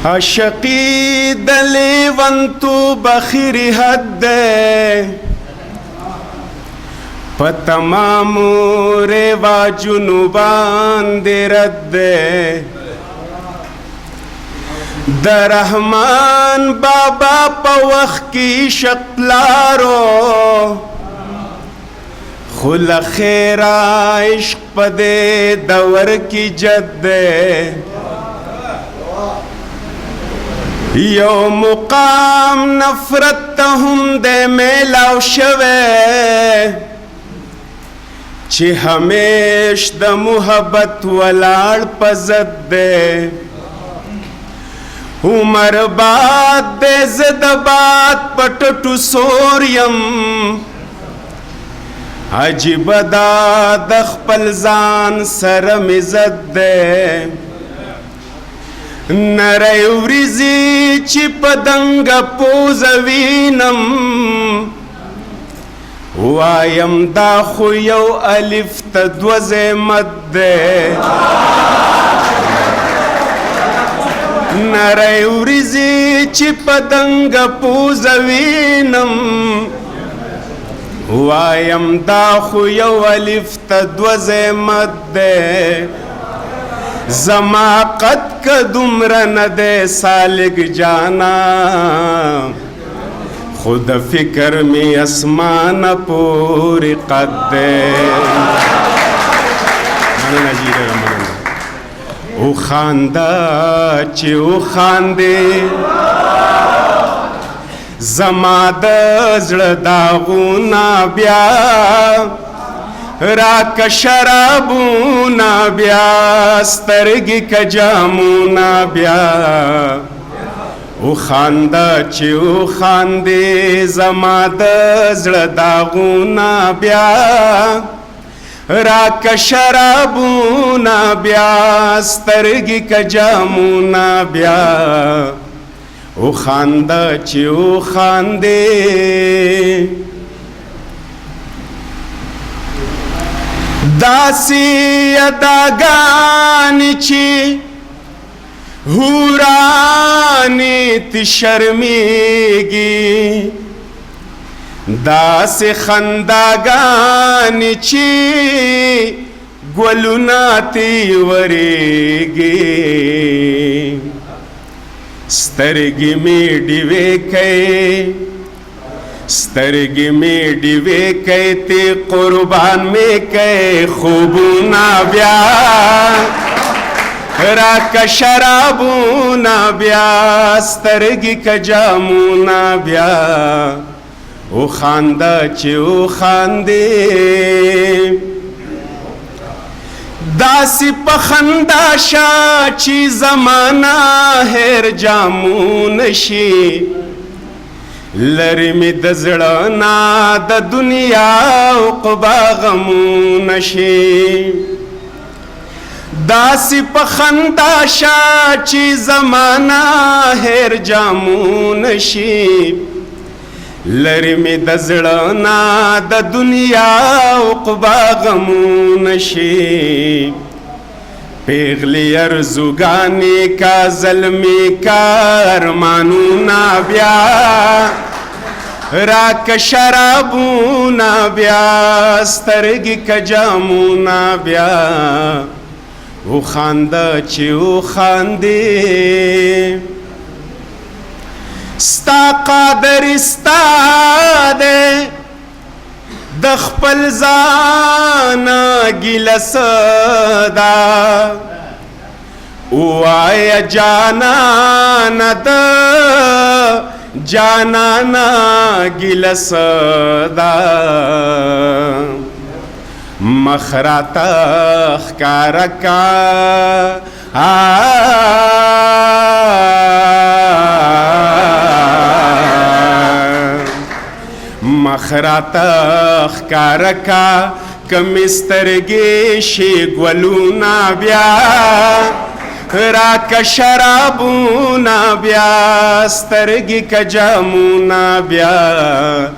عشقی دلیون بخیری حد دے پتمامو رواجونو باندې رد دے د رحمان بابا په وخت کې شقلارو خل خیرا عشق پدے دور کی جد دے یو مقام نفرت هم دے میلاو شوے چی ہمیش د محبت ولاړ پزد دے عمر باد دے زد باد پٹٹو سوریم عجیب دا د خپل ځان سره مې زد دی نری وریځې چې په دنګه پوزه وینم وایم دا خو یو الف ته دوه ځای مد دی نری وریځې چې په دنګه پوزه وینم وایم دا خو یو الف ته دوه ځای مد دی زما قد که دومره نه دی سالک جانا خو د فکر می اسمانه پورې قد دی وخانده چې وخاندې زما د زړه داغونه بیا راکه شرابونه بیا سترګې که جامونه بیا وخانده چې وخاندې زما د زړه داغونه بیا راکه شرابونه بیا سترګې که جامونه بیا وخانده چې وخاندې داسې اداګانې چې حورانې تی شرمېږي داسې خنداګانې چې ګلونه تی ورېږي سترګې مې ډیوې کوي سترګې مې ډیوې کوي تی قربان مې کوي خوبونه بیا راکه شرابونه بیا سترګې که جامونه بیا وخانده چې وخاندې داسې په خندا شه چې زمانه هیر جامونه شي لرې مې د زړه نه د دنیا عقبا غمونه شي داسې په خندا شه چې زمانه هیر جامونه شي لرې مې د زړه نه د دنیا عقبا غمونه شي پیغلی ارزوګانې کا زلمې کا ارمانونه بیا راکه شرابونه بیا سترګې که جامونه بیا وخانده چې وخاندې ستا قادر ستا دی د خپل ځانه ګیله څه ده ووایه جانانه د جانانه ګیله څه ده مخ راته ښکاره کا مخ راته ښکاره کا کمې سترګې شي ګلونه بیا راکه شرابونه بیا سترګې که جامونه بیا